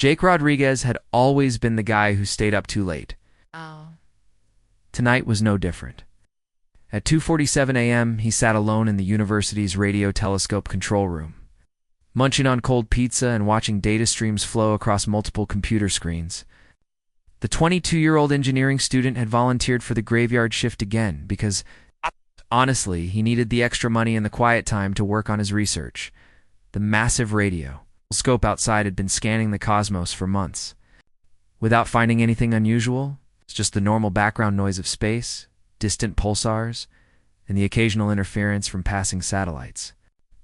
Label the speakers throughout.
Speaker 1: Jake Rodriguez had always been the guy who stayed up too late.
Speaker 2: Oh.
Speaker 1: Tonight was no different. At 2:47 a.m., he sat alone in the university's radio telescope control room, munching on cold pizza and watching data streams flow across multiple computer screens. The 22-year-old engineering student had volunteered for the graveyard shift again because, honestly, he needed the extra money and the quiet time to work on his research. The massive radio telescope outside had been scanning the cosmos for months. Without finding anything unusual, it's just the normal background noise of space, distant pulsars, and the occasional interference from passing satellites.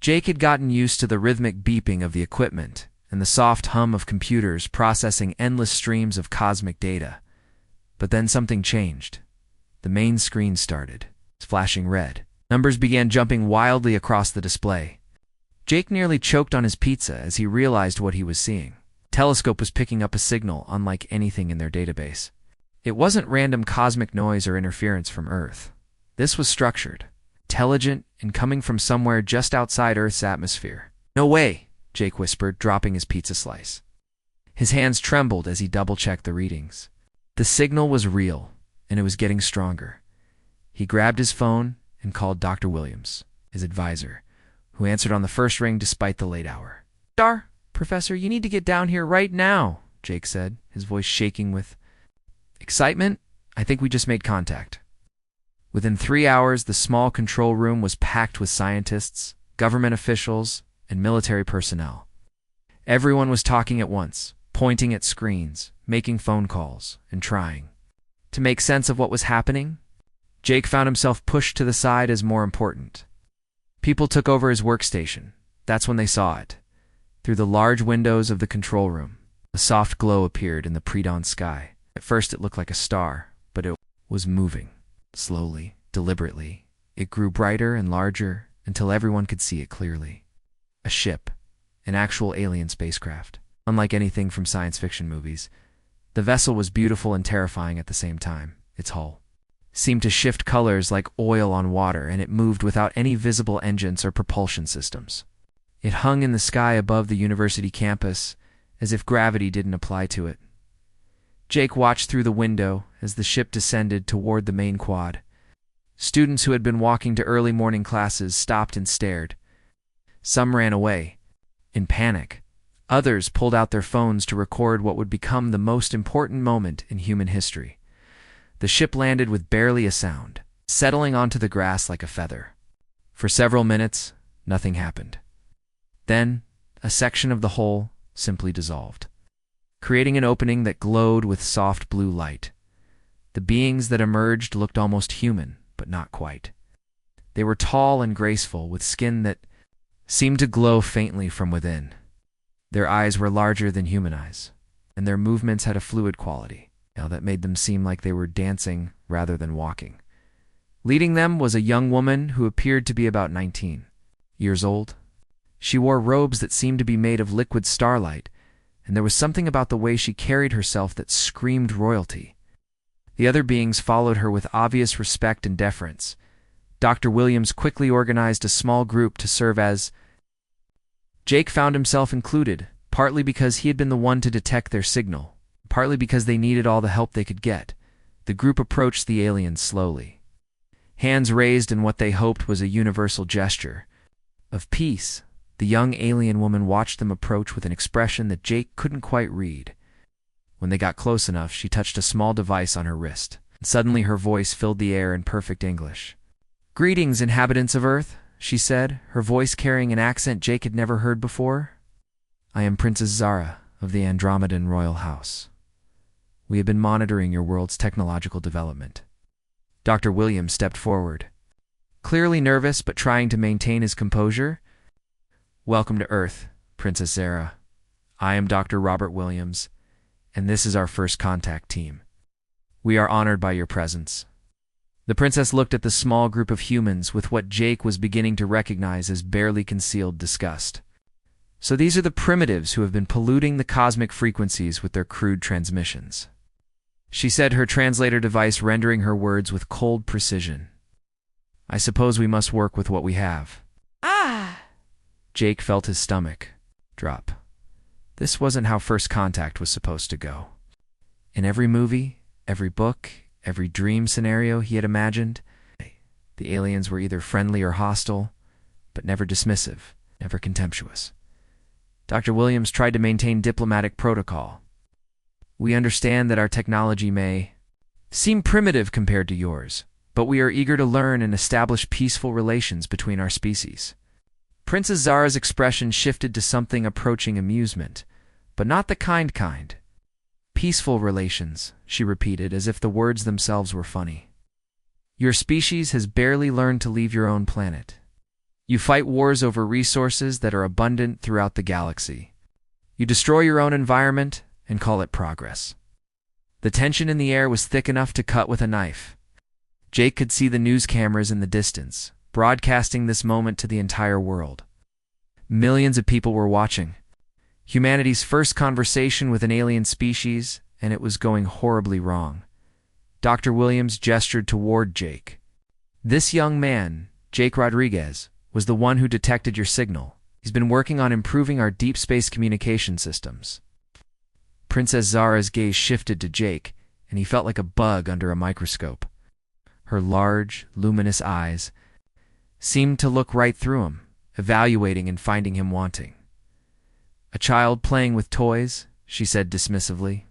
Speaker 1: Jake had gotten used to the rhythmic beeping of the equipment and the soft hum of computers processing endless streams of cosmic data. But then something changed. The main screen started, flashing red. Numbers began jumping wildly across the display. Jake nearly choked on his pizza as he realized what he was seeing. The telescope was picking up a signal unlike anything in their database. It wasn't random cosmic noise or interference from Earth. This was structured, intelligent, and coming from somewhere just outside Earth's atmosphere. "No way," Jake whispered, dropping his pizza slice. His hands trembled as he double-checked the readings. The signal was real, and it was getting stronger. He grabbed his phone and called Dr. Williams, his advisor, who answered on the first ring despite the late hour. "Professor, you need to get down here right now," Jake said, his voice shaking with excitement. "I think we just made contact." Within 3 hours, the small control room was packed with scientists, government officials, and military personnel. Everyone was talking at once, pointing at screens, making phone calls, and trying to make sense of what was happening. Jake found himself pushed to the side as more important. People took over his workstation. That's when they saw it. Through the large windows of the control room, a soft glow appeared in the pre-dawn sky. At first it looked like a star, but it was moving. Slowly, deliberately, it grew brighter and larger until everyone could see it clearly. A ship, an actual alien spacecraft. Unlike anything from science fiction movies, the vessel was beautiful and terrifying at the same time. Its hull seemed to shift colors like oil on water, and it moved without any visible engines or propulsion systems. It hung in the sky above the university campus, as if gravity didn't apply to it. Jake watched through the window as the ship descended toward the main quad. Students who had been walking to early morning classes stopped and stared. Some ran away, in panic. Others pulled out their phones to record what would become the most important moment in human history. The ship landed with barely a sound, settling onto the grass like a feather. For several minutes, nothing happened. Then, a section of the hull simply dissolved, creating an opening that glowed with soft blue light. The beings that emerged looked almost human, but not quite. They were tall and graceful, with skin that seemed to glow faintly from within. Their eyes were larger than human eyes, and their movements had a fluid quality, that made them seem like they were dancing rather than walking. Leading them was a young woman who appeared to be about 19 years old. She wore robes that seemed to be made of liquid starlight, and there was something about the way she carried herself that screamed royalty. The other beings followed her with obvious respect and deference. Dr. Williams quickly organized a small group to serve as. Jake found himself included, partly because he had been the one to detect their signal, partly because they needed all the help they could get. The group approached the aliens slowly, hands raised in what they hoped was a universal gesture of peace. The young alien woman watched them approach with an expression that Jake couldn't quite read. When they got close enough, she touched a small device on her wrist, and suddenly her voice filled the air in perfect English. "Greetings, inhabitants of Earth," she said, her voice carrying an accent Jake had never heard before. "I am Princess Zara of the Andromedan Royal House. We have been monitoring your world's technological development." Dr. Williams stepped forward, clearly nervous but trying to maintain his composure. "Welcome to Earth, Princess Zara. I am Dr. Robert Williams, and this is our first contact team. We are honored by your presence." The princess looked at the small group of humans with what Jake was beginning to recognize as barely concealed disgust. "So these are the primitives who have been polluting the cosmic frequencies with their crude transmissions," she said, her translator device rendering her words with cold precision. "I suppose we must work with what we have."
Speaker 2: Ah!
Speaker 1: Jake felt his stomach drop. This wasn't how first contact was supposed to go. In every movie, every book, every dream scenario he had imagined, the aliens were either friendly or hostile, but never dismissive, never contemptuous. Dr. Williams tried to maintain diplomatic protocol. "We understand that our technology may seem primitive compared to yours, but we are eager to learn and establish peaceful relations between our species." Princess Zara's expression shifted to something approaching amusement, but not the kind. "Peaceful relations," she repeated, as if the words themselves were funny. "Your species has barely learned to leave your own planet. You fight wars over resources that are abundant throughout the galaxy. You destroy your own environment and call it progress." The tension in the air was thick enough to cut with a knife. Jake could see the news cameras in the distance, broadcasting this moment to the entire world. Millions of people were watching. Humanity's first conversation with an alien species, and it was going horribly wrong. Dr. Williams gestured toward Jake. "This young man, Jake Rodriguez, was the one who detected your signal. He's been working on improving our deep space communication systems." Princess Zara's gaze shifted to Jake, and he felt like a bug under a microscope. Her large, luminous eyes seemed to look right through him, evaluating and finding him wanting. "A child playing with toys," she said dismissively.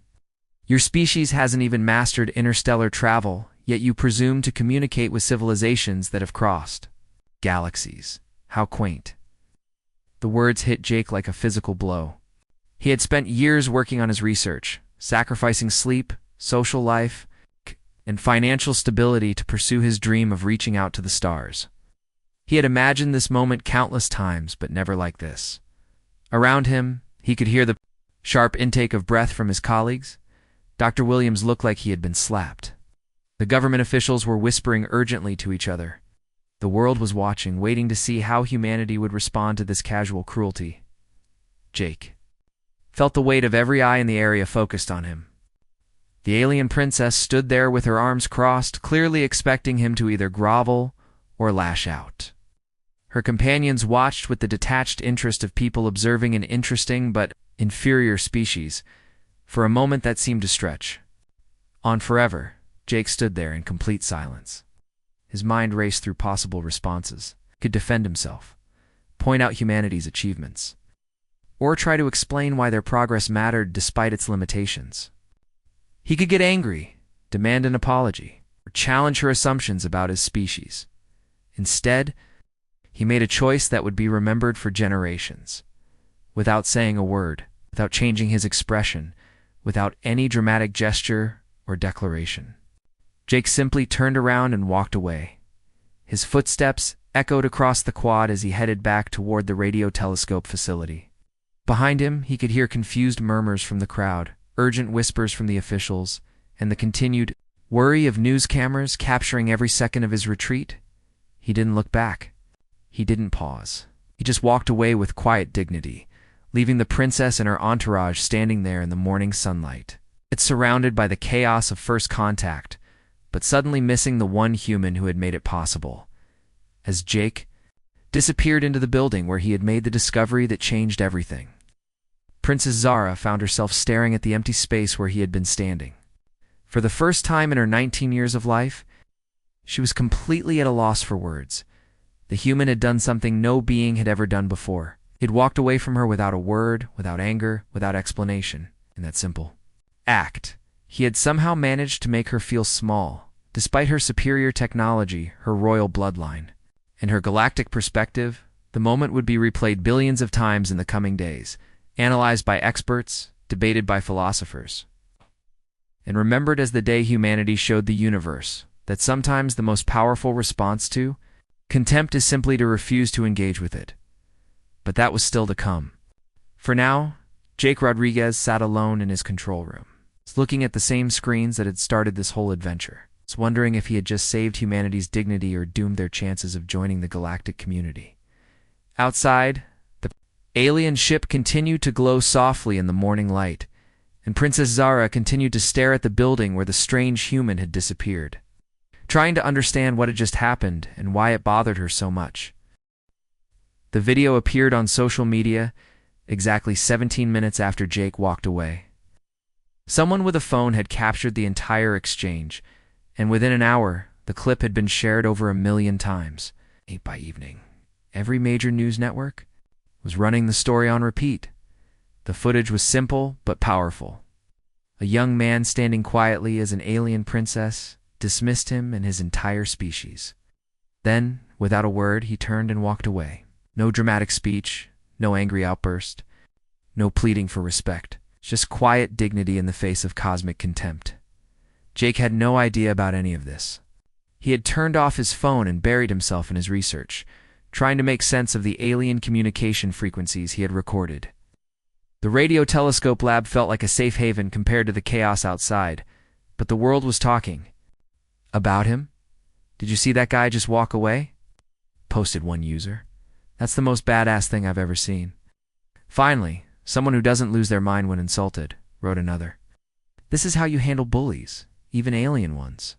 Speaker 1: "Your species hasn't even mastered interstellar travel, yet you presume to communicate with civilizations that have crossed galaxies. How quaint." The words hit Jake like a physical blow. He had spent years working on his research, sacrificing sleep, social life, and financial stability to pursue his dream of reaching out to the stars. He had imagined this moment countless times, but never like this. Around him, he could hear the sharp intake of breath from his colleagues. Dr. Williams looked like he had been slapped. The government officials were whispering urgently to each other. The world was watching, waiting to see how humanity would respond to this casual cruelty. Jake felt the weight of every eye in the area focused on him. The alien princess stood there with her arms crossed, clearly expecting him to either grovel or lash out. Her companions watched with the detached interest of people observing an interesting but inferior species. For a moment that seemed to stretch on forever. Jake stood there in complete silence. His mind raced through possible responses. He could defend himself, point out humanity's achievements, or try to explain why their progress mattered despite its limitations. He could get angry, demand an apology, or challenge her assumptions about his species. Instead, he made a choice that would be remembered for generations. Without saying a word, without changing his expression, without any dramatic gesture or declaration, Jake simply turned around and walked away. His footsteps echoed across the quad as he headed back toward the radio telescope facility. Behind him, he could hear confused murmurs from the crowd, urgent whispers from the officials, and the continued worry of news cameras capturing every second of his retreat. He didn't look back. He didn't pause. He just walked away with quiet dignity, leaving the princess and her entourage standing there in the morning sunlight. It's surrounded by the chaos of first contact, but suddenly missing the one human who had made it possible, as Jake disappeared into the building where he had made the discovery that changed everything. Princess Zara found herself staring at the empty space where he had been standing. For the first time in her 19 years of life, she was completely at a loss for words. The human had done something no being had ever done before. He'd walked away from her without a word, without anger, without explanation. In that simple act, he had somehow managed to make her feel small, despite her superior technology, her royal bloodline. In her galactic perspective, the moment would be replayed billions of times in the coming days, analyzed by experts, debated by philosophers, and remembered as the day humanity showed the universe that sometimes the most powerful response to contempt is simply to refuse to engage with it. But that was still to come. For now, Jake Rodriguez sat alone in his control room, looking at the same screens that had started this whole adventure, wondering if he had just saved humanity's dignity or doomed their chances of joining the galactic community. Outside, the alien ship continued to glow softly in the morning light, and Princess Zara continued to stare at the building where the strange human had disappeared, trying to understand what had just happened and why it bothered her so much. The video appeared on social media, exactly 17 minutes after Jake walked away. Someone with a phone had captured the entire exchange, and within an hour, the clip had been shared over 1 million times. By evening, every major news network was running the story on repeat. The footage was simple but powerful. A young man standing quietly as an alien princess dismissed him and his entire species. Then, without a word, he turned and walked away. No dramatic speech, no angry outburst, no pleading for respect. Just quiet dignity in the face of cosmic contempt. Jake had no idea about any of this. He had turned off his phone and buried himself in his research, trying to make sense of the alien communication frequencies he had recorded. The radio telescope lab felt like a safe haven compared to the chaos outside, but the world was talking. About him? Did you see that guy just walk away? Posted one user. That's the most badass thing I've ever seen. Finally, someone who doesn't lose their mind when insulted, wrote another. This is how you handle bullies, even alien ones.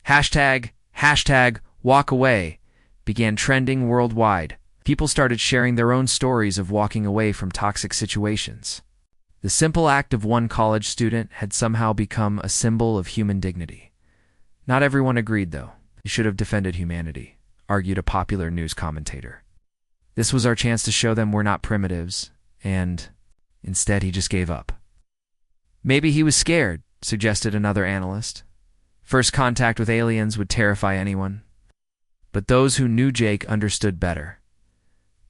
Speaker 1: Hashtag walk away began trending worldwide. People started sharing their own stories of walking away from toxic situations. The simple act of one college student had somehow become a symbol of human dignity. Not everyone agreed, though. He should have defended humanity, argued a popular news commentator. This was our chance to show them we're not primitives, and instead he just gave up. Maybe he was scared, suggested another analyst. First contact with aliens would terrify anyone. But those who knew Jake understood better.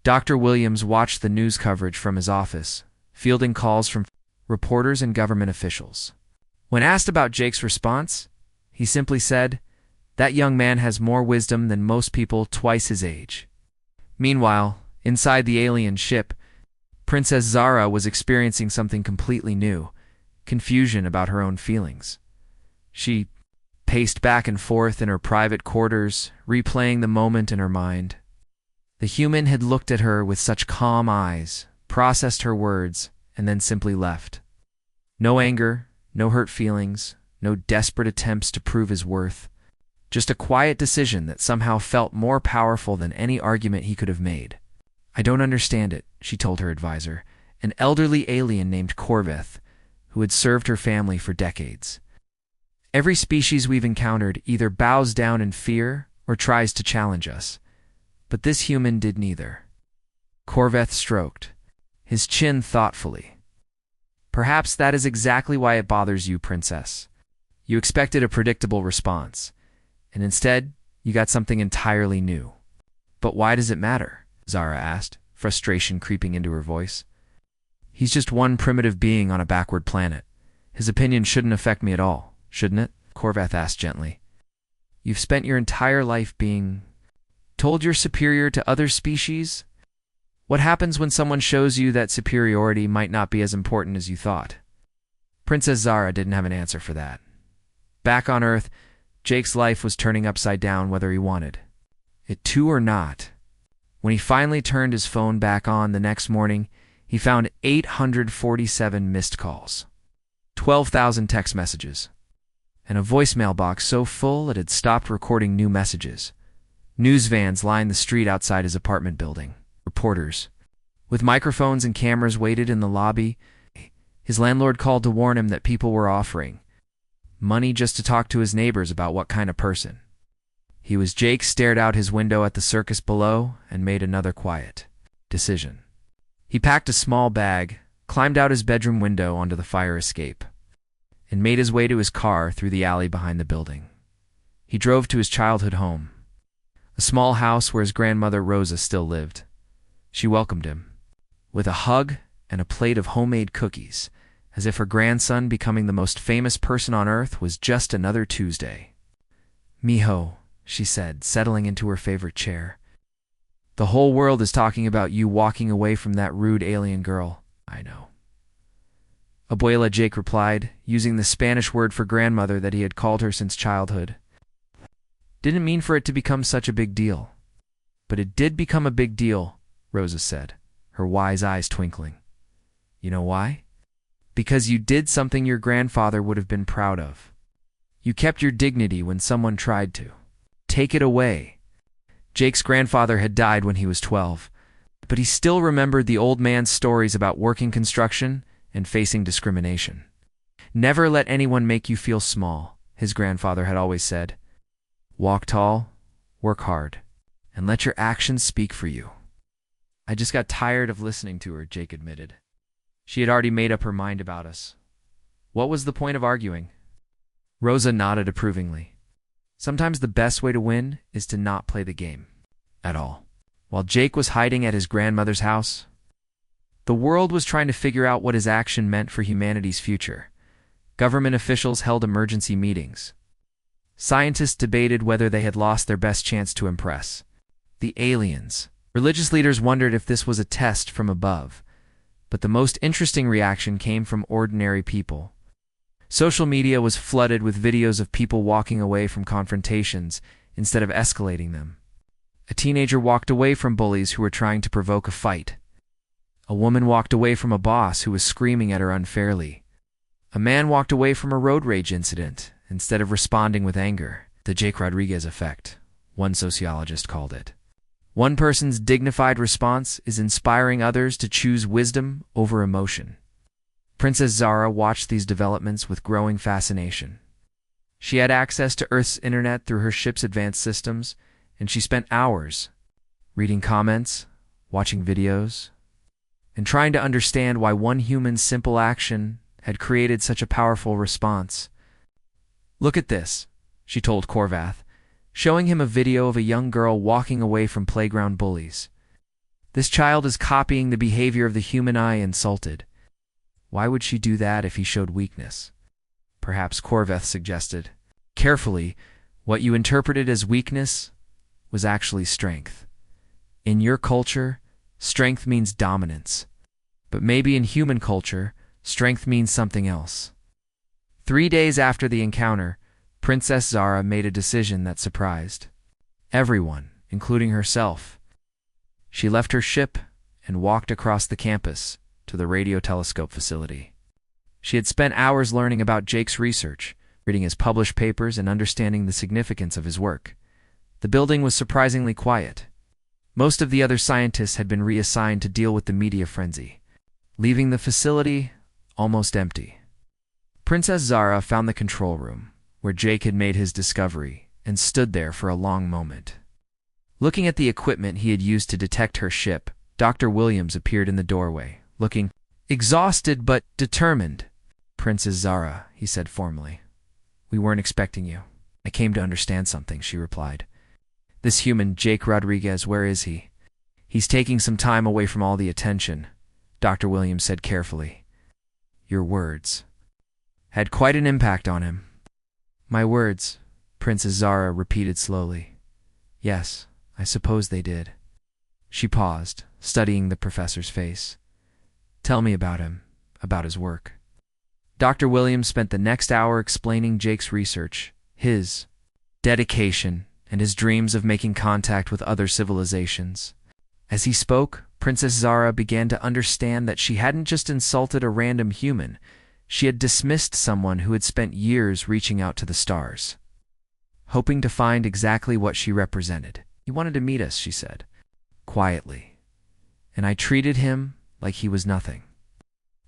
Speaker 1: Dr. Williams watched the news coverage from his office, fielding calls from reporters and government officials. When asked about Jake's response, he simply said, "That young man has more wisdom than most people twice his age." Meanwhile, inside the alien ship, Princess Zara was experiencing something completely new, confusion about her own feelings. She paced back and forth in her private quarters, replaying the moment in her mind. The human had looked at her with such calm eyes, processed her words, and then simply left. No anger, no hurt feelings, no desperate attempts to prove his worth. Just a quiet decision that somehow felt more powerful than any argument he could have made. "I don't understand it," she told her advisor, an elderly alien named Corveth, who had served her family for decades. "Every species we've encountered either bows down in fear or tries to challenge us. But this human did neither." Corveth stroked his chin thoughtfully. "Perhaps that is exactly why it bothers you, Princess. You expected a predictable response, and instead you got something entirely new." "But why does it matter?" Zara asked, frustration creeping into her voice. "He's just one primitive being on a backward planet. His opinion shouldn't affect me at all, shouldn't it?" Corveth asked gently. "You've spent your entire life being told you're superior to other species? What happens when someone shows you that superiority might not be as important as you thought?" Princess Zara didn't have an answer for that. Back on Earth, Jake's life was turning upside down whether he wanted it to or not. When he finally turned his phone back on the next morning, he found 847 missed calls, 12,000 text messages, and a voicemail box so full it had stopped recording new messages. News vans lined the street outside his apartment building. Reporters, with microphones and cameras, waited in the lobby. His landlord called to warn him that people were offering money just to talk to his neighbors about what kind of person he was. Jake stared out his window at the circus below and made another quiet decision. He packed a small bag, climbed out his bedroom window onto the fire escape, and made his way to his car through the alley behind the building. He drove to his childhood home, a small house where his grandmother Rosa still lived. She welcomed him with a hug and a plate of homemade cookies, as if her grandson becoming the most famous person on Earth was just another Tuesday. "Mijo," she said, settling into her favorite chair. "The whole world is talking about you walking away from that rude alien girl." "I know." "Abuela," Jake replied, using the Spanish word for grandmother that he had called her since childhood. "Didn't mean for it to become such a big deal." "But it did become a big deal," Rosa said, her wise eyes twinkling. "You know why? Because you did something your grandfather would have been proud of. You kept your dignity when someone tried to take it away." Jake's grandfather had died when he was 12. But he still remembered the old man's stories about working construction and facing discrimination. "Never let anyone make you feel small," his grandfather had always said. "Walk tall, work hard, and let your actions speak for you." "I just got tired of listening to her," Jake admitted. "She had already made up her mind about us. What was the point of arguing?" Rosa nodded approvingly. Sometimes the best way to win is to not play the game at all. While Jake was hiding at his grandmother's house, the world was trying to figure out what his action meant for humanity's future. Government officials held emergency meetings. Scientists debated whether they had lost their best chance to impress the aliens. Religious leaders wondered if this was a test from above. But the most interesting reaction came from ordinary people. Social media was flooded with videos of people walking away from confrontations instead of escalating them. A teenager walked away from bullies who were trying to provoke a fight. A woman walked away from a boss who was screaming at her unfairly. A man walked away from a road rage incident instead of responding with anger. The Jake Rodriguez effect, one sociologist called it. One person's dignified response is inspiring others to choose wisdom over emotion. Princess Zara watched these developments with growing fascination. She had access to Earth's internet through her ship's advanced systems, and she spent hours reading comments, watching videos, and trying to understand why one human's simple action had created such a powerful response. "Look at this," she told Korvath, showing him a video of a young girl walking away from playground bullies. "This child is copying the behavior of the human I insulted. Why would she do that if he showed weakness?" Perhaps Korvath suggested. "Carefully, what you interpreted as weakness was actually strength. In your culture, strength means dominance. But maybe in human culture, strength means something else." 3 days after the encounter, Princess Zara made a decision that surprised everyone, including herself. She left her ship and walked across the campus to the radio telescope facility. She had spent hours learning about Jake's research, reading his published papers and understanding the significance of his work. The building was surprisingly quiet. Most of the other scientists had been reassigned to deal with the media frenzy, leaving the facility almost empty. Princess Zara found the control room, where Jake had made his discovery, and stood there for a long moment. Looking at the equipment he had used to detect her ship, Dr. Williams appeared in the doorway, looking exhausted but determined. "Princess Zara," he said formally, "we weren't expecting you." "I came to understand something," she replied. "This human, Jake Rodriguez, where is he?" "He's taking some time away from all the attention," Dr. Williams said carefully. "Your words had quite an impact on him." "My words," Princess Zara repeated slowly. "Yes, I suppose they did." She paused, studying the professor's face. "Tell me about him, about his work." Dr. Williams spent the next hour explaining Jake's research, his dedication, and his dreams of making contact with other civilizations. As he spoke, Princess Zara began to understand that she hadn't just insulted a random human, she had dismissed someone who had spent years reaching out to the stars, hoping to find exactly what she represented. "He wanted to meet us," she said, quietly, "and I treated him like he was nothing."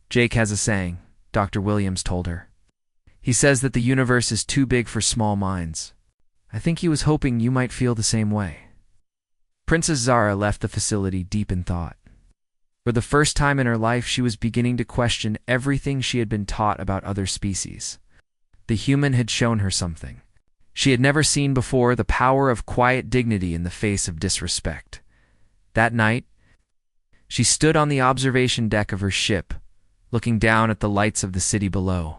Speaker 1: "Jake has a saying," Dr. Williams told her. "He says that the universe is too big for small minds. I think he was hoping you might feel the same way." Princess Zara left the facility deep in thought. For the first time in her life, she was beginning to question everything she had been taught about other species. The human had shown her something. She had never seen before the power of quiet dignity in the face of disrespect. That night, she stood on the observation deck of her ship, looking down at the lights of the city below.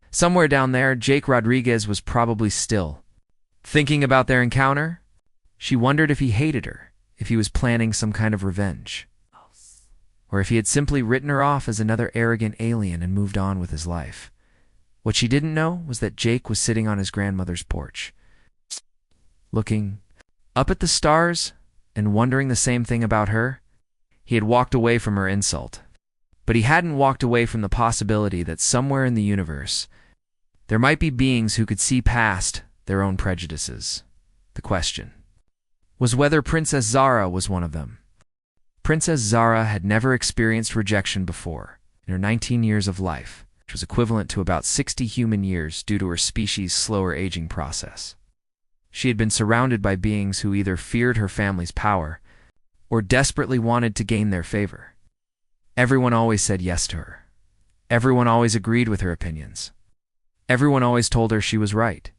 Speaker 1: Somewhere down there, Jake Rodriguez was probably still thinking about their encounter. She wondered if he hated her, if he was planning some kind of revenge, or if he had simply written her off as another arrogant alien and moved on with his life. What she didn't know was that Jake was sitting on his grandmother's porch, looking up at the stars and wondering the same thing about her. He had walked away from her insult, but he hadn't walked away from the possibility that somewhere in the universe there might be beings who could see past their own prejudices. The question was whether Princess Zara was one of them. Princess Zara had never experienced rejection before in her 19 years of life, which was equivalent to about 60 human years due to her species' slower aging process. She had been surrounded by beings who either feared her family's power or desperately wanted to gain their favor. Everyone always said yes to her. Everyone always agreed with her opinions. Everyone always told her she was right.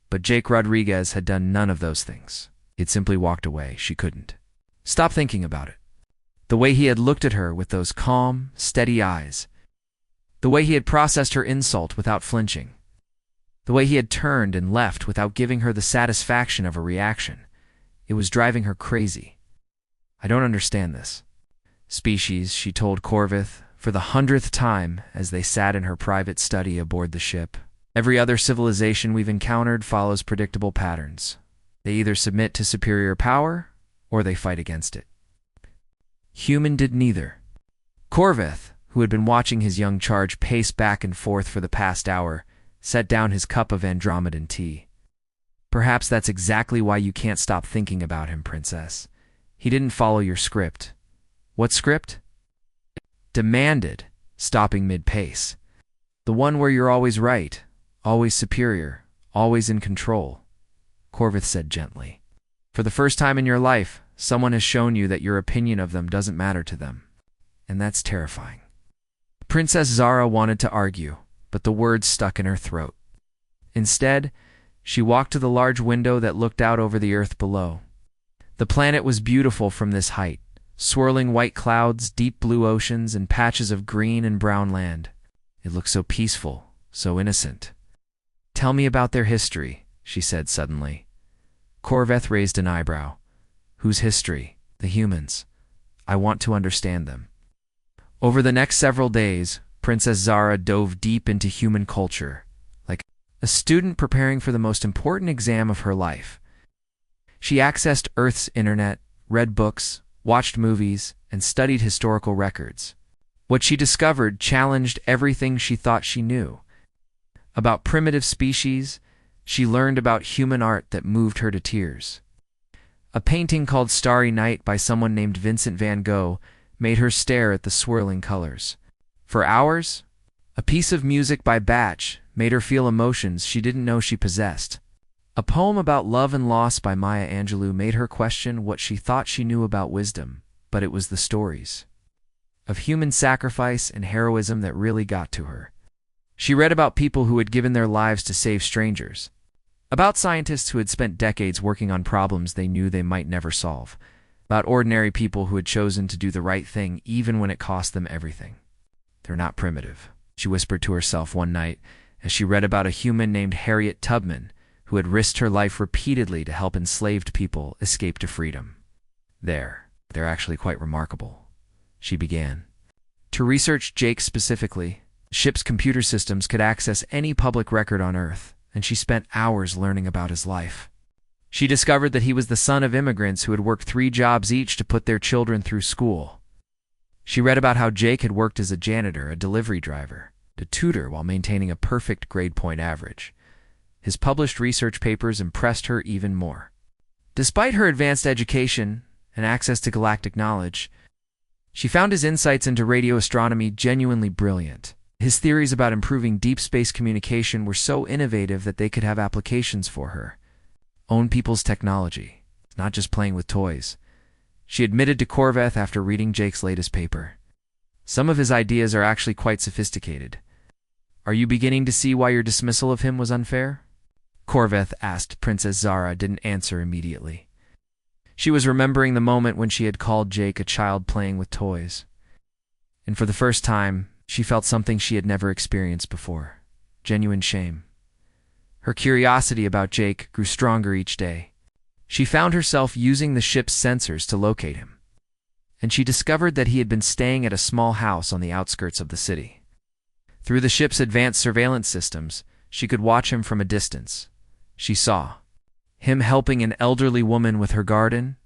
Speaker 1: But Jake Rodriguez had done none of those things. He had simply walked away. She couldn't. Stop thinking about it. The way he had looked at her with those calm, steady eyes. The way he had processed her insult without flinching. The way he had turned and left without giving her the satisfaction of a reaction. It was driving her crazy. I don't understand this. Species, she told Corvith for the 100th time as they sat in her private study aboard the ship. Every other civilization we've encountered follows predictable patterns. They either submit to superior power or they fight against it. Human did neither. Corvith, who had been watching his young charge pace back and forth for the past hour, set down his cup of Andromedan tea. Perhaps that's exactly why you can't stop thinking about him, Princess. He didn't follow your script. What script? Demanded, stopping mid-pace. The one where you're always right, always superior, always in control, Corvith said gently. For the first time in your life, someone has shown you that your opinion of them doesn't matter to them. And that's terrifying. Princess Zara wanted to argue, but the words stuck in her throat. Instead, she walked to the large window that looked out over the earth below. The planet was beautiful from this height, swirling white clouds, deep blue oceans, and patches of green and brown land. It looked so peaceful, so innocent. Tell me about their history, she said suddenly. Corvith raised an eyebrow. Whose history? The humans. I want to understand them. Over the next several days, Princess Zara dove deep into human culture, like a student preparing for the most important exam of her life. She accessed Earth's internet, read books, watched movies, and studied historical records. What she discovered challenged everything she thought she knew. About primitive species, she learned about human art that moved her to tears. A painting called Starry Night by someone named Vincent van Gogh made her stare at the swirling colors. For hours, a piece of music by Bach made her feel emotions she didn't know she possessed. A poem about love and loss by Maya Angelou made her question what she thought she knew about wisdom, but it was the stories of human sacrifice and heroism that really got to her. She read about people who had given their lives to save strangers, about scientists who had spent decades working on problems they knew they might never solve, about ordinary people who had chosen to do the right thing even when it cost them everything. They're not primitive, she whispered to herself one night as she read about a human named Harriet Tubman who had risked her life repeatedly to help enslaved people escape to freedom. They're actually quite remarkable, she began. To research Jake specifically, the ship's computer systems could access any public record on Earth, and she spent hours learning about his life. She discovered that he was the son of immigrants who had worked 3 jobs each to put their children through school. She read about how Jake had worked as a janitor, a delivery driver, a tutor while maintaining a perfect grade point average. His published research papers impressed her even more. Despite her advanced education and access to galactic knowledge, she found his insights into radio astronomy genuinely brilliant. His theories about improving deep space communication were so innovative that they could have applications for her. Own people's technology, not just playing with toys. She admitted to Corvith after reading Jake's latest paper. Some of his ideas are actually quite sophisticated. Are you beginning to see why your dismissal of him was unfair? Corvith asked. Princess Zara didn't answer immediately. She was remembering the moment when she had called Jake a child playing with toys. And for the first time, she felt something she had never experienced before. Genuine shame. Her curiosity about Jake grew stronger each day. She found herself using the ship's sensors to locate him. And she discovered that he had been staying at a small house on the outskirts of the city. Through the ship's advanced surveillance systems, she could watch him from a distance. She saw him helping an elderly woman with her garden.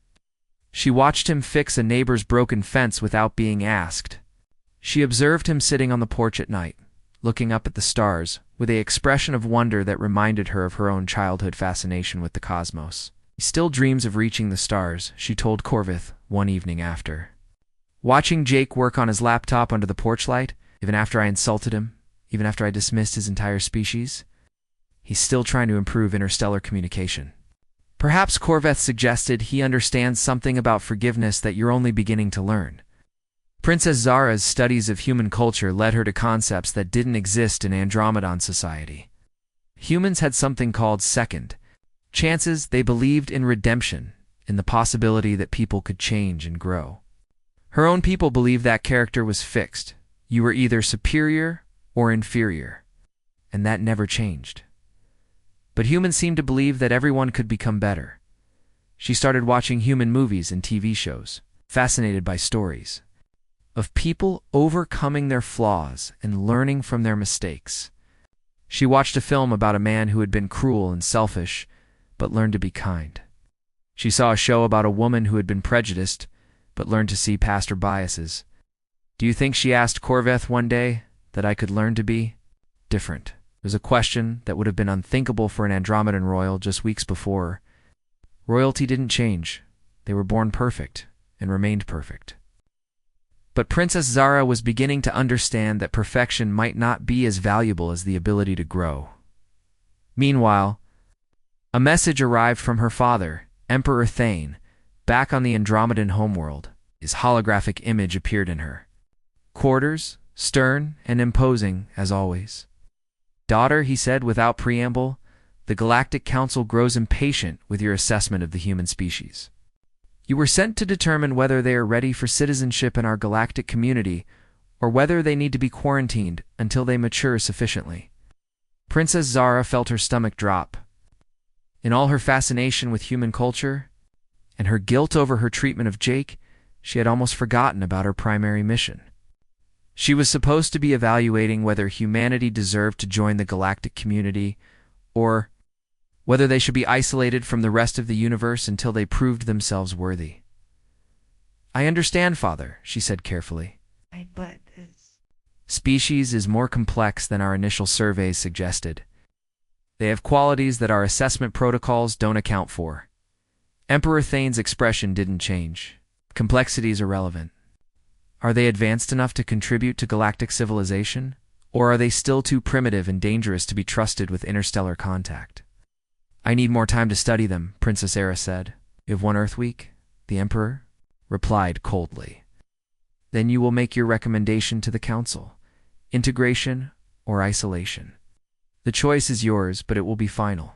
Speaker 1: She watched him fix a neighbor's broken fence without being asked. She observed him sitting on the porch at night, looking up at the stars, with an expression of wonder that reminded her of her own childhood fascination with the cosmos. He still dreams of reaching the stars, she told Corvith one evening after. Watching Jake work on his laptop under the porch light, even after I insulted him, even after I dismissed his entire species, he's still trying to improve interstellar communication. Perhaps Corveth suggested he understands something about forgiveness that you're only beginning to learn. Princess Zara's studies of human culture led her to concepts that didn't exist in Andromedan society. Humans had something called second chances. They believed in redemption, in the possibility that people could change and grow. Her own people believed that character was fixed. You were either superior or inferior, and that never changed. But humans seemed to believe that everyone could become better. She started watching human movies and TV shows, fascinated by stories of people overcoming their flaws and learning from their mistakes. She watched a film about a man who had been cruel and selfish, but learned to be kind. She saw a show about a woman who had been prejudiced, but learned to see past her biases. Do you think, she asked Corveth one day, that I could learn to be different? It was a question that would have been unthinkable for an Andromedan royal just weeks before. Royalty didn't change. They were born perfect and remained perfect. But Princess Zara was beginning to understand that perfection might not be as valuable as the ability to grow. Meanwhile, a message arrived from her father, Emperor Thane, back on the Andromedan homeworld. His holographic image appeared in her quarters, stern and imposing as always. Daughter, he said without preamble, the Galactic Council grows impatient with your assessment of the human species. You were sent to determine whether they are ready for citizenship in our galactic community, or whether they need to be quarantined until they mature sufficiently. Princess Zara felt her stomach drop. In all her fascination with human culture, and her guilt over her treatment of Jake, she had almost forgotten about her primary mission. She was supposed to be evaluating whether humanity deserved to join the galactic community, or whether they should be isolated from the rest of the universe until they proved themselves worthy. I understand, Father, she said carefully.
Speaker 2: But this
Speaker 1: species is more complex than our initial surveys suggested. They have qualities that our assessment protocols don't account for. Emperor Thane's expression didn't change. Complexity is irrelevant. Are they advanced enough to contribute to galactic civilization, or are they still too primitive and dangerous to be trusted with interstellar contact? I need more time to study them, Princess Era said. You have 1 Earth week? The Emperor replied coldly. Then you will make your recommendation to the Council. Integration or isolation. The choice is yours, but it will be final.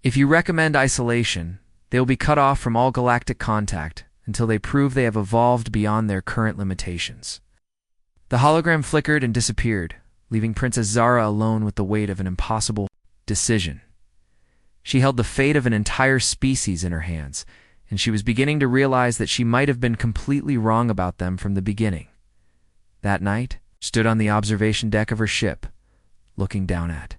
Speaker 1: If you recommend isolation, they will be cut off from all galactic contact until they prove they have evolved beyond their current limitations. The hologram flickered and disappeared, leaving Princess Zara alone with the weight of an impossible decision. She held the fate of an entire species in her hands, and she was beginning to realize that she might have been completely wrong about them from the beginning. That night, she stood on the observation deck of her ship, looking down at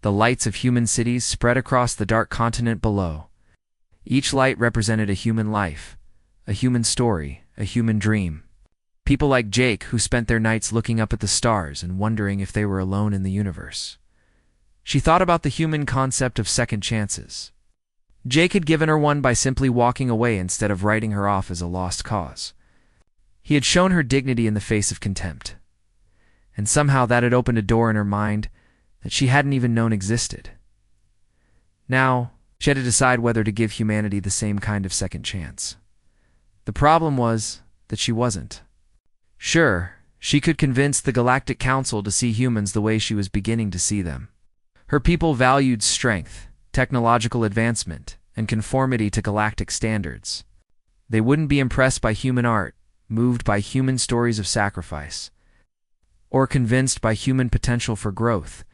Speaker 1: the lights of human cities spread across the dark continent below. Each light represented a human life, a human story, a human dream. People like Jake, who spent their nights looking up at the stars and wondering if they were alone in the universe. She thought about the human concept of second chances. Jake had given her one by simply walking away instead of writing her off as a lost cause. He had shown her dignity in the face of contempt. And somehow that had opened a door in her mind that she hadn't even known existed. Now, she had to decide whether to give humanity the same kind of second chance. The problem was that she wasn't. Sure, she could convince the Galactic Council to see humans the way she was beginning to see them. Her people valued strength, technological advancement, and conformity to galactic standards. They wouldn't be impressed by human art, moved by human stories of sacrifice, or convinced by human potential for growth.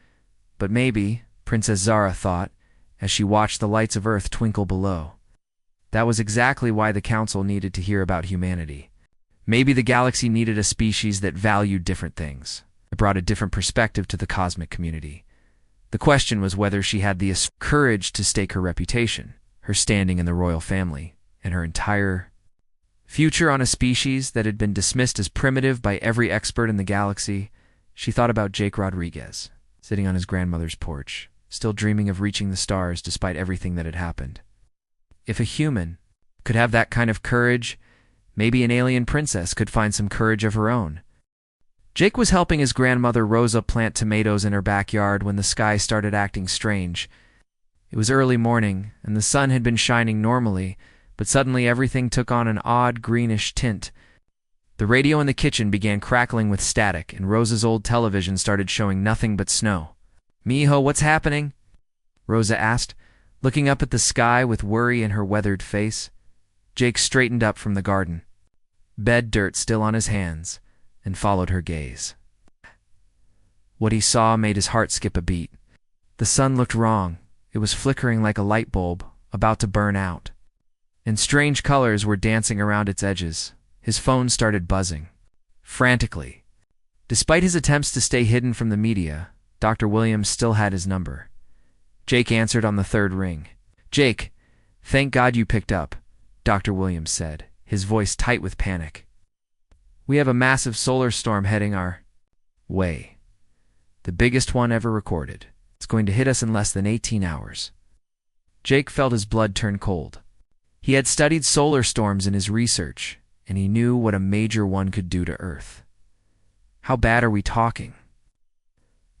Speaker 1: But maybe, Princess Zara thought, as she watched the lights of Earth twinkle below, that was exactly why the Council needed to hear about humanity. Maybe the galaxy needed a species that valued different things. It brought a different perspective to the cosmic community. The question was whether she had the courage to stake her reputation, her standing in the royal family, and her entire future on a species that had been dismissed as primitive by every expert in the galaxy. She thought about Jake Rodriguez, sitting on his grandmother's porch, still dreaming of reaching the stars despite everything that had happened. If a human could have that kind of courage, Maybe an alien princess could find some courage of her own. Jake was helping his grandmother Rosa plant tomatoes in her backyard when the sky started acting strange. It was early morning, and the sun had been shining normally, but suddenly everything took on an odd greenish tint. The radio in the kitchen began crackling with static, and Rosa's old television started showing nothing but snow. "Mijo, what's happening?" Rosa asked, looking up at the sky with worry in her weathered face. Jake straightened up from the garden, bed dirt still on his hands, and followed her gaze. What he saw made his heart skip a beat. The sun looked wrong. It was flickering like a light bulb, about to burn out. And strange colors were dancing around its edges. His phone started buzzing, frantically. Despite his attempts to stay hidden from the media, Dr. Williams still had his number. Jake answered on the third ring. "Jake, thank God you picked up," Dr. Williams said, his voice tight with panic. "We have a massive solar storm heading our way. The biggest one ever recorded. It's going to hit us in less than 18 hours. Jake felt his blood turn cold. He had studied solar storms in his research, and he knew what a major one could do to Earth. How bad are we talking?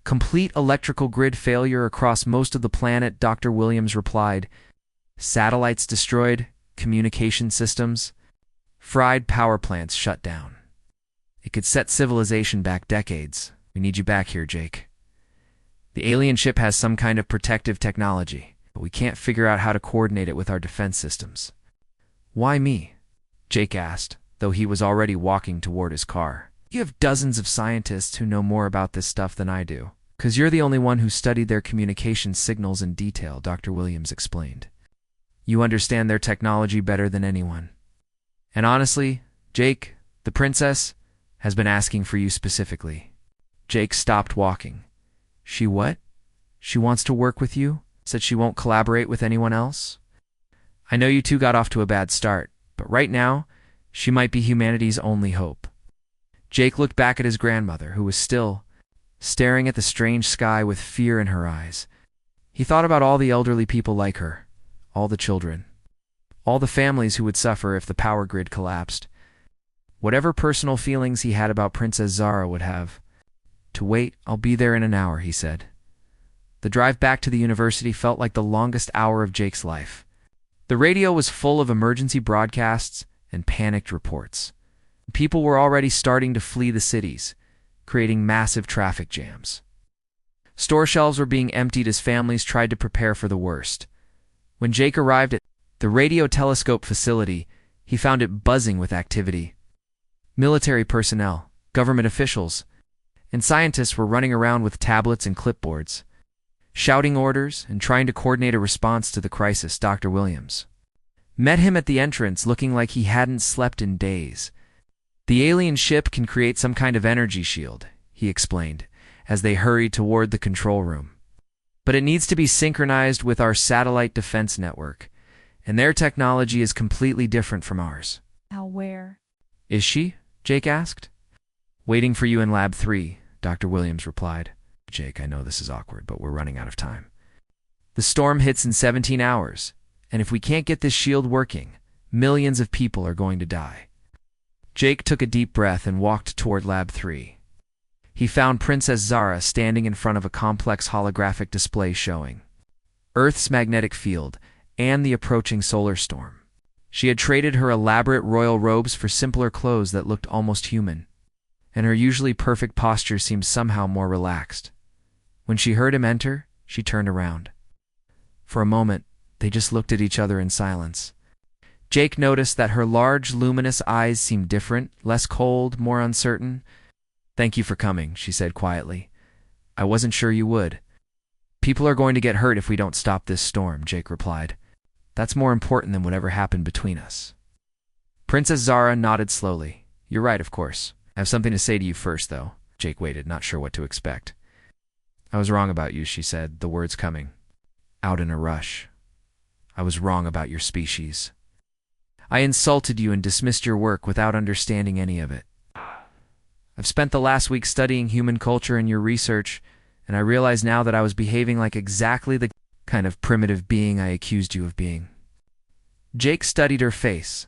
Speaker 1: Complete electrical grid failure across most of the planet, Dr. Williams replied. Satellites destroyed, communication systems, fried power plants shut down. It could set civilization back decades. We need you back here, Jake. The alien ship has some kind of protective technology, but we can't figure out how to coordinate it with our defense systems. Why me? Jake asked, though he was already walking toward his car. You have dozens of scientists who know more about this stuff than I do. 'Cause you're the only one who studied their communication signals in detail, Dr. Williams explained. You understand their technology better than anyone. And honestly, Jake, the princess, has been asking for you specifically. Jake stopped walking. She what? She wants to work with you? Said she won't collaborate with anyone else? I know you two got off to a bad start, but right now, she might be humanity's only hope. Jake looked back at his grandmother, who was still staring at the strange sky with fear in her eyes. He thought about all the elderly people like her, all the children, all the families who would suffer if the power grid collapsed. Whatever personal feelings he had about Princess Zara would have. To wait, I'll be there in an hour, he said. The drive back to the university felt like the longest hour of Jake's life. The radio was full of emergency broadcasts and panicked reports. People were already starting to flee the cities, creating massive traffic jams. Store shelves were being emptied as families tried to prepare for the worst. When Jake arrived at the radio telescope facility, he found it buzzing with activity. Military personnel, government officials, and scientists were running around with tablets and clipboards, shouting orders and trying to coordinate a response to the crisis. Dr. Williams met him at the entrance looking like he hadn't slept in days. The alien ship can create some kind of energy shield, he explained, as they hurried toward the control room. But it needs to be synchronized with our satellite defense network, and their technology is completely different from ours.
Speaker 2: Now where?
Speaker 1: Is she? Jake asked. Waiting for you in Lab 3, Dr. Williams replied. Jake, I know this is awkward, but we're running out of time. The storm hits in 17 hours, and if we can't get this shield working, millions of people are going to die. Jake took a deep breath and walked toward Lab 3. He found Princess Zara standing in front of a complex holographic display showing Earth's magnetic field and the approaching solar storm. She had traded her elaborate royal robes for simpler clothes that looked almost human, and her usually perfect posture seemed somehow more relaxed. When she heard him enter, she turned around. For a moment, they just looked at each other in silence. Jake noticed that her large, luminous eyes seemed different, less cold, more uncertain. Thank you for coming, she said quietly. I wasn't sure you would. People are going to get hurt if we don't stop this storm, Jake replied. That's more important than whatever happened between us. Princess Zara nodded slowly. You're right, of course. I have something to say to you first, though. Jake waited, not sure what to expect. I was wrong about you, she said, the words coming out in a rush. I was wrong about your species. I insulted you and dismissed your work without understanding any of it. I've spent the last week studying human culture and your research, and I realize now that I was behaving like exactly the kind of primitive being I accused you of being. Jake studied her face,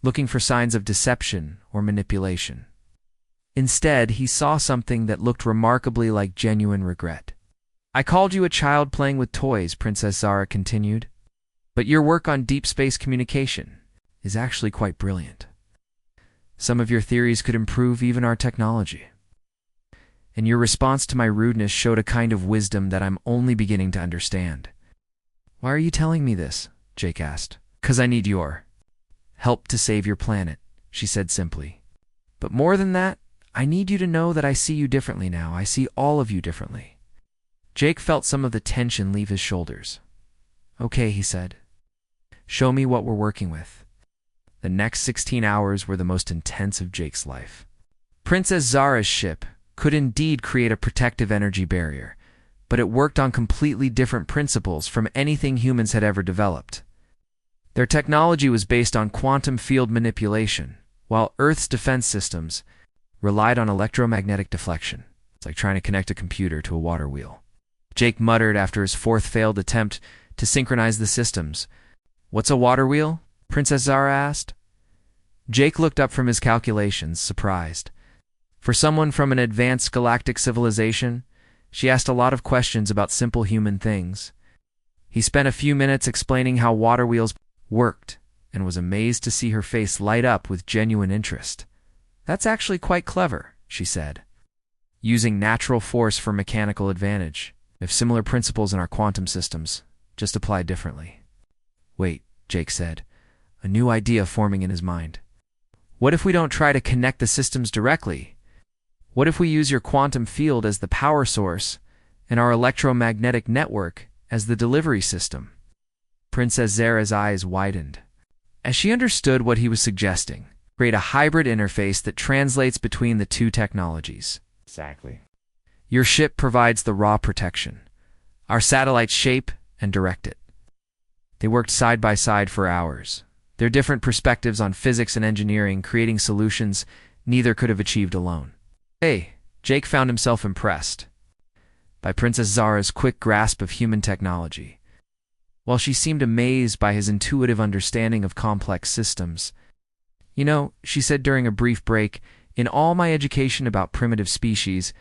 Speaker 1: looking for signs of deception or manipulation. Instead, he saw something that looked remarkably like genuine regret. "I called you a child playing with toys," Princess Zara continued. "But your work on deep space communication is actually quite brilliant. Some of your theories could improve even our technology. And your response to my rudeness showed a kind of wisdom that I'm only beginning to understand." "Why are you telling me this?" Jake asked. "'Cause I need your help to save your planet," she said simply. "But more than that, I need you to know that I see you differently now. I see all of you differently." Jake felt some of the tension leave his shoulders. "Okay," he said. "Show me what we're working with." The next 16 hours were the most intense of Jake's life. Princess Zara's ship could indeed create a protective energy barrier, but it worked on completely different principles from anything humans had ever developed. Their technology was based on quantum field manipulation, while Earth's defense systems relied on electromagnetic deflection. It's like trying to connect a computer to a water wheel. Jake muttered after his fourth failed attempt to synchronize the systems. "What's a water wheel?" Princess Zara asked. Jake looked up from his calculations, surprised. For someone from an advanced galactic civilization, she asked a lot of questions about simple human things. He spent a few minutes explaining how water wheels worked and was amazed to see her face light up with genuine interest. "That's actually quite clever," she said. "Using natural force for mechanical advantage. We have similar principles in our quantum systems, just applied differently." "Wait," Jake said, a new idea forming in his mind. "What if we don't try to connect the systems directly? What if we use your quantum field as the power source and our electromagnetic network as the delivery system?" Princess Zara's eyes widened. As she understood what he was suggesting, create a hybrid interface that translates between the two technologies.
Speaker 2: Exactly.
Speaker 1: "Your ship provides the raw protection. Our satellites shape and direct it." They worked side by side for hours, their different perspectives on physics and engineering creating solutions neither could have achieved alone. Hey, Jake found himself impressed by Princess Zara's quick grasp of human technology. While she seemed amazed by his intuitive understanding of complex systems. "You know," she said during a brief break, "in all my education about primitive species,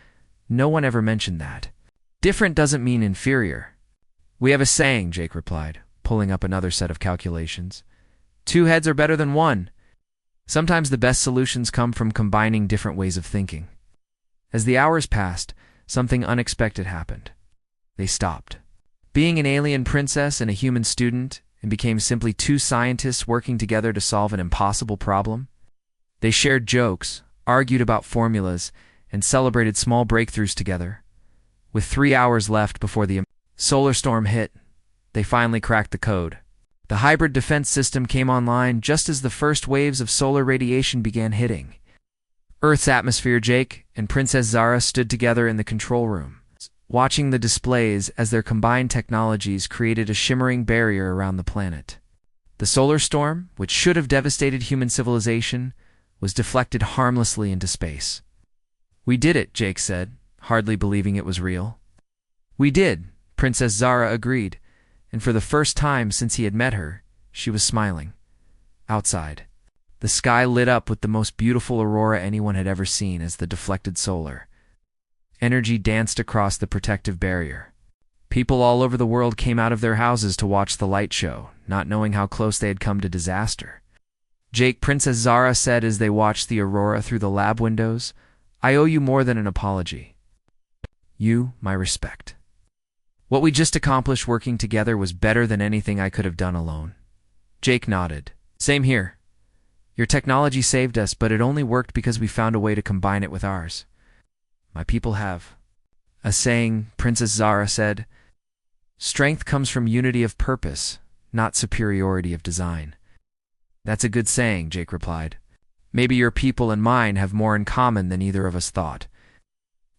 Speaker 1: no one ever mentioned that. Different doesn't mean inferior." "We have a saying," Jake replied, pulling up another set of calculations. "Two heads are better than one." Sometimes the best solutions come from combining different ways of thinking. As the hours passed, something unexpected happened. They stopped. Being an alien princess and a human student, and became simply two scientists working together to solve an impossible problem. They shared jokes, argued about formulas, and celebrated small breakthroughs together. With 3 hours left before the solar storm hit, they finally cracked the code. The hybrid defense system came online just as the first waves of solar radiation began hitting. Earth's atmosphere, Jake and Princess Zara stood together in the control room, watching the displays as their combined technologies created a shimmering barrier around the planet. The solar storm, which should have devastated human civilization, was deflected harmlessly into space. "We did it," Jake said, hardly believing it was real. "We did," Princess Zara agreed, and for the first time since he had met her, she was smiling. Outside, the sky lit up with the most beautiful aurora anyone had ever seen as the deflected solar energy danced across the protective barrier. People all over the world came out of their houses to watch the light show, not knowing how close they had come to disaster. "Jake," Princess Zara said as they watched the aurora through the lab windows, "I owe you more than an apology. You, my respect. What we just accomplished working together was better than anything I could have done alone." Jake nodded. "Same here. Your technology saved us, but it only worked because we found a way to combine it with ours. My people have a saying," Princess Zara said. "Strength comes from unity of purpose, not superiority of design." "That's a good saying," Jake replied. "Maybe your people and mine have more in common than either of us thought."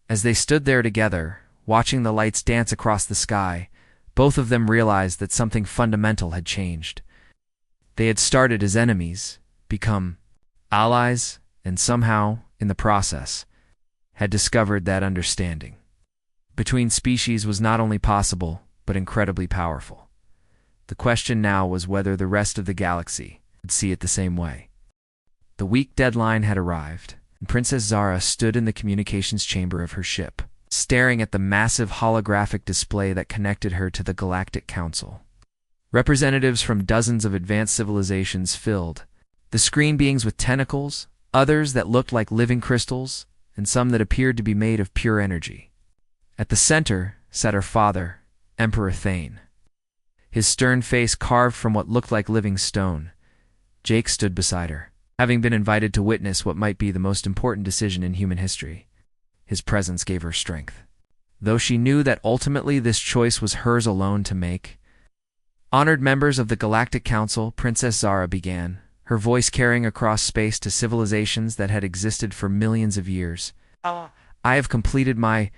Speaker 1: As they stood there together, watching the lights dance across the sky, both of them realized that something fundamental had changed. They had started as enemies, become allies, and somehow, in the process, had discovered that understanding between species was not only possible, but incredibly powerful. The question now was whether the rest of the galaxy would see it the same way. The week deadline had arrived, and Princess Zara stood in the communications chamber of her ship, staring at the massive holographic display that connected her to the Galactic Council. Representatives from dozens of advanced civilizations filled the screen, beings with tentacles, others that looked like living crystals, and some that appeared to be made of pure energy. At the center sat her father, Emperor Thane, his stern face carved from what looked like living stone. Jake stood beside her, having been invited to witness what might be the most important decision in human history. His presence gave her strength, though she knew that ultimately this choice was hers alone to make. Honored members of the Galactic Council, Princess Zara began, her voice carrying across space to civilizations that had existed for millions of years. I have completed my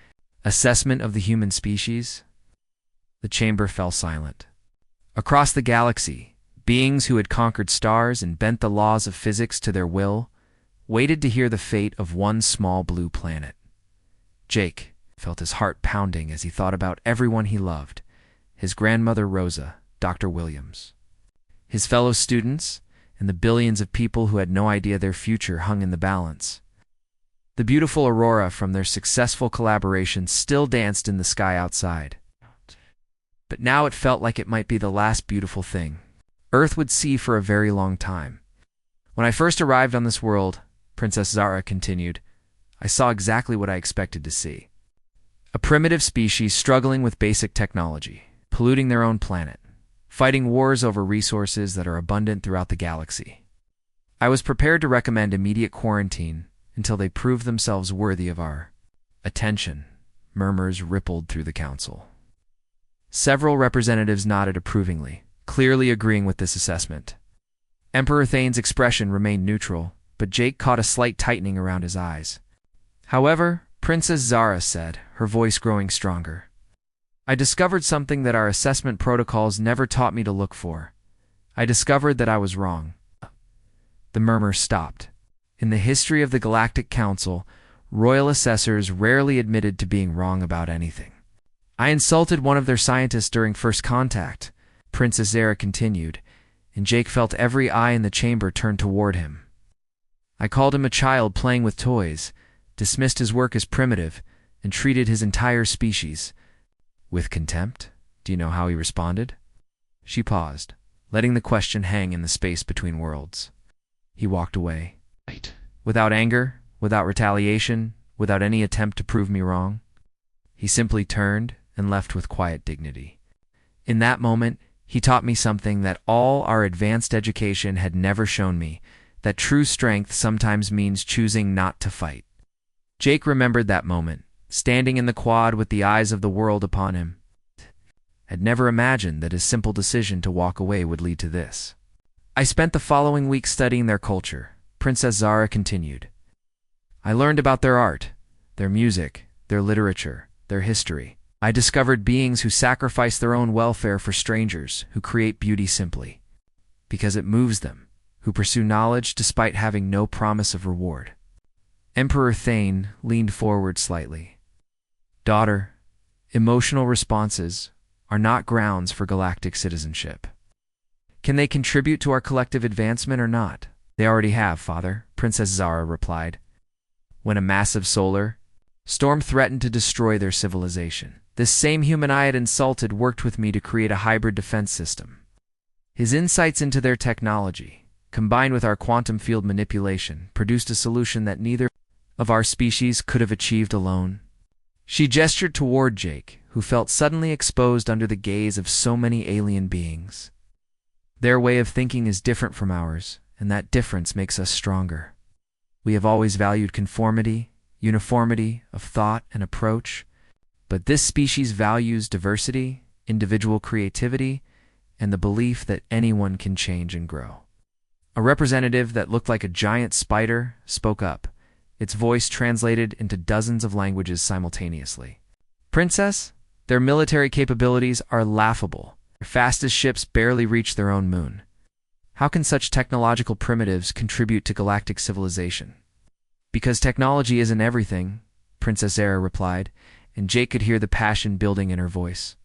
Speaker 1: assessment of the human species. The chamber fell silent. Across the galaxy, beings who had conquered stars and bent the laws of physics to their will waited to hear the fate of one small blue planet. Jake felt his heart pounding as he thought about everyone he loved: his grandmother Rosa, Dr. Williams, his fellow students, and the billions of people who had no idea their future hung in the balance. The beautiful aurora from their successful collaboration still danced in the sky outside. But now it felt like it might be the last beautiful thing Earth would see for a very long time. When I first arrived on this world, Princess Zara continued, I saw exactly what I expected to see. A primitive species struggling with basic technology, polluting their own planet, fighting wars over resources that are abundant throughout the galaxy. I was prepared to recommend immediate quarantine until they proved themselves worthy of our attention. Murmurs rippled through the council. Several representatives nodded approvingly, clearly agreeing with this assessment. Emperor Thane's expression remained neutral, but Jake caught a slight tightening around his eyes. However, Princess Zara said, her voice growing stronger, I discovered something that our assessment protocols never taught me to look for. I discovered that I was wrong. The murmur stopped. In the history of the Galactic Council, royal assessors rarely admitted to being wrong about anything. I insulted one of their scientists during first contact, Princess Zara continued, and Jake felt every eye in the chamber turn toward him. I called him a child playing with toys, dismissed his work as primitive, and treated his entire species with contempt. Do you know how he responded? She paused, letting the question hang in the space between worlds. He walked away. Without anger, without retaliation, without any attempt to prove me wrong. He simply turned and left with quiet dignity. In that moment, he taught me something that all our advanced education had never shown me, that true strength sometimes means choosing not to fight. Jake remembered that moment, standing in the quad with the eyes of the world upon him. Had never imagined that his simple decision to walk away would lead to this. I spent the following week studying their culture, Princess Zara continued. I learned about their art, their music, their literature, their history. I discovered beings who sacrifice their own welfare for strangers, who create beauty simply because it moves them, who pursue knowledge despite having no promise of reward. Emperor Thane leaned forward slightly. Daughter, emotional responses are not grounds for galactic citizenship. Can they contribute to our collective advancement or not? They already have, Father, Princess Zara replied. When a massive solar storm threatened to destroy their civilization, this same human I had insulted worked with me to create a hybrid defense system. His insights into their technology, combined with our quantum field manipulation, produced a solution that neither of our species could have achieved alone. She gestured toward Jake, who felt suddenly exposed under the gaze of so many alien beings. Their way of thinking is different from ours, and that difference makes us stronger. We have always valued conformity, uniformity of thought and approach, but this species values diversity, individual creativity, and the belief that anyone can change and grow. A representative that looked like a giant spider spoke up, its voice translated into dozens of languages simultaneously. Princess, their military capabilities are laughable. Their fastest ships barely reach their own moon. How can such technological primitives contribute to galactic civilization? Because technology isn't everything, Princess Zara replied, and Jake could hear the passion building in her voice.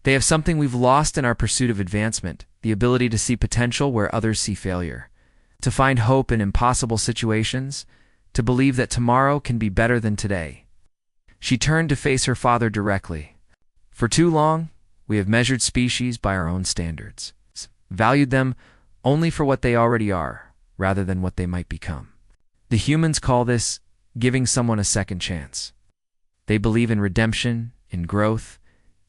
Speaker 1: They have something we've lost in our pursuit of advancement, the ability to see potential where others see failure. to find hope in impossible situations, to believe that tomorrow can be better than today. She turned to face her father directly. For too long, we have measured species by our own standards, valued them only for what they already are, rather than what they might become. The humans call this giving someone a second chance. They believe in redemption, in growth,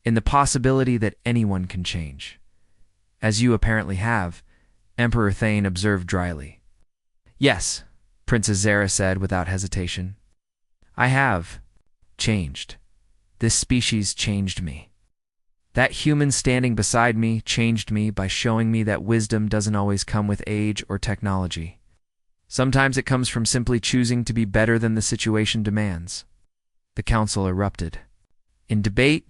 Speaker 1: in the possibility that anyone can change. As you apparently have, Emperor Thane observed dryly. Yes, Princess Zara said without hesitation. I have changed. This species changed me. That human standing beside me changed me by showing me that wisdom doesn't always come with age or technology. Sometimes it comes from simply choosing to be better than the situation demands. The council erupted. In debate,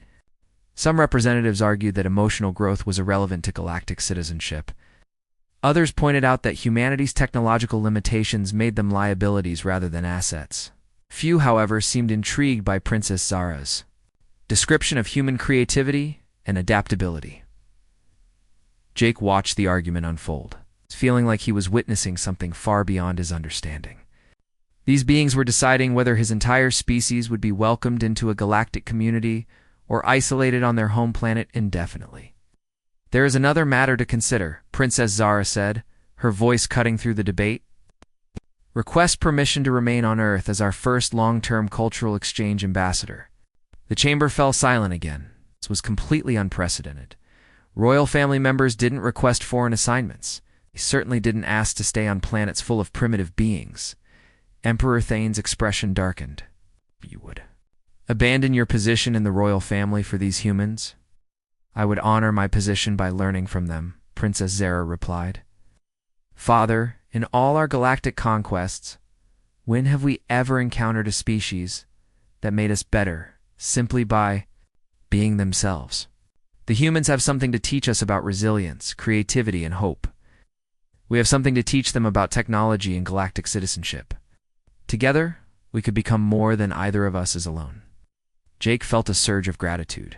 Speaker 1: some representatives argued that emotional growth was irrelevant to galactic citizenship. Others pointed out that humanity's technological limitations made them liabilities rather than assets. Few, however, seemed intrigued by Princess Zara's description of human creativity and adaptability. Jake watched the argument unfold, feeling like he was witnessing something far beyond his understanding. These beings were deciding whether his entire species would be welcomed into a galactic community or isolated on their home planet indefinitely. There is another matter to consider, Princess Zara said, her voice cutting through the debate. Request permission to remain on Earth as our first long-term cultural exchange ambassador. The chamber fell silent again. This was completely unprecedented. Royal family members didn't request foreign assignments. They certainly didn't ask to stay on planets full of primitive beings. Emperor Thane's expression darkened. You would abandon your position in the royal family for these humans? I would honor my position by learning from them, Princess Zara replied. Father, in all our galactic conquests, when have we ever encountered a species that made us better simply by being themselves? The humans have something to teach us about resilience, creativity, and hope. We have something to teach them about technology and galactic citizenship. Together, we could become more than either of us is alone. Jake felt a surge of gratitude.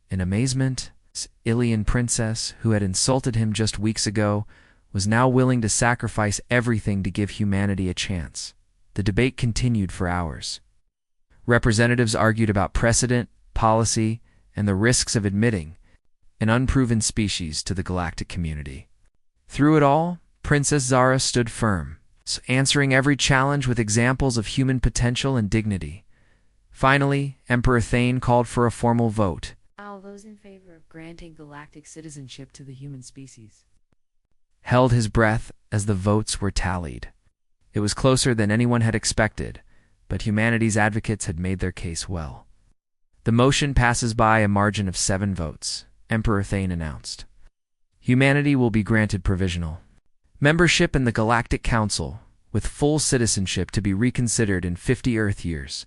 Speaker 1: In amazement, this Ilian princess, who had insulted him just weeks ago, was now willing to sacrifice everything to give humanity a chance. The debate continued for hours. Representatives argued about precedent, policy, and the risks of admitting an unproven species to the galactic community. Through it all, Princess Zara stood firm, answering every challenge with examples of human potential and dignity. Finally, Emperor Thane called for a formal vote.
Speaker 2: All those in favor of granting galactic citizenship to the human species
Speaker 1: Held his breath as the votes were tallied. It was closer than anyone had expected, but humanity's advocates had made their case well. The motion passes by a margin of 7 votes, Emperor Thane announced. Humanity will be granted provisional membership in the Galactic Council, with full citizenship to be reconsidered in 50 Earth years.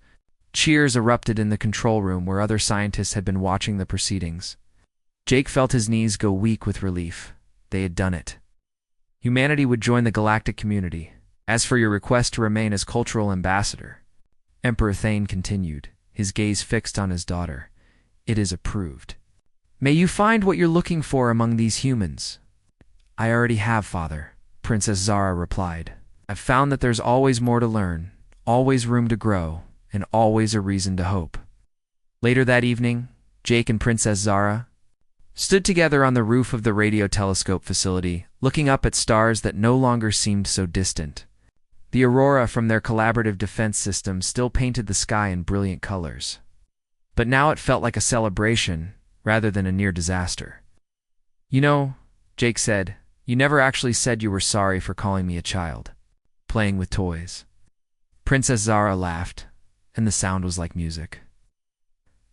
Speaker 1: Cheers erupted in the control room where other scientists had been watching the proceedings. Jake felt his knees go weak with relief. They had done it. Humanity would join the galactic community. As for your request to remain as cultural ambassador, Emperor Thane continued, his gaze fixed on his daughter, it is approved. May you find what you're looking for among these humans. I already have, Father, Princess Zara replied. I've found that there's always more to learn, always room to grow, and always a reason to hope. Later that evening, Jake and Princess Zara stood together on the roof of the radio telescope facility, looking up at stars that no longer seemed so distant. The aurora from their collaborative defense system still painted the sky in brilliant colors. But now it felt like a celebration, rather than a near disaster. You know, Jake said, you never actually said you were sorry for calling me a child, playing with toys. Princess Zara laughed, and the sound was like music.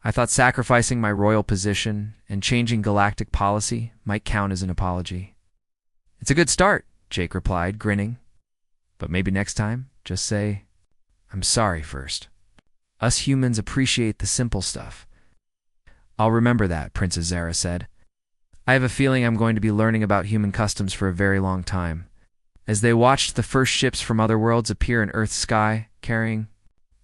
Speaker 1: I thought sacrificing my royal position and changing galactic policy might count as an apology. It's a good start, Jake replied, grinning. But maybe next time, just say, I'm sorry first. Us humans appreciate the simple stuff. I'll remember that, Princess Zara said. I have a feeling I'm going to be learning about human customs for a very long time. As they watched the first ships from other worlds appear in Earth's sky, carrying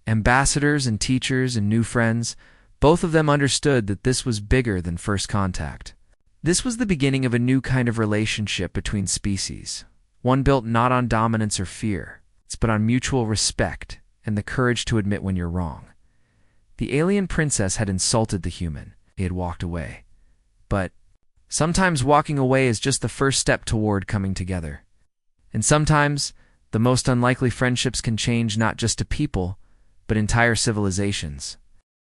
Speaker 1: ambassadors and teachers and new friends, both of them understood that this was bigger than first contact. This was the beginning of a new kind of relationship between species, one built not on dominance or fear, but on mutual respect and the courage to admit when you're wrong. The alien princess had insulted the human. He had walked away. But sometimes walking away is just the first step toward coming together. And sometimes the most unlikely friendships can change not just a people, but entire civilizations.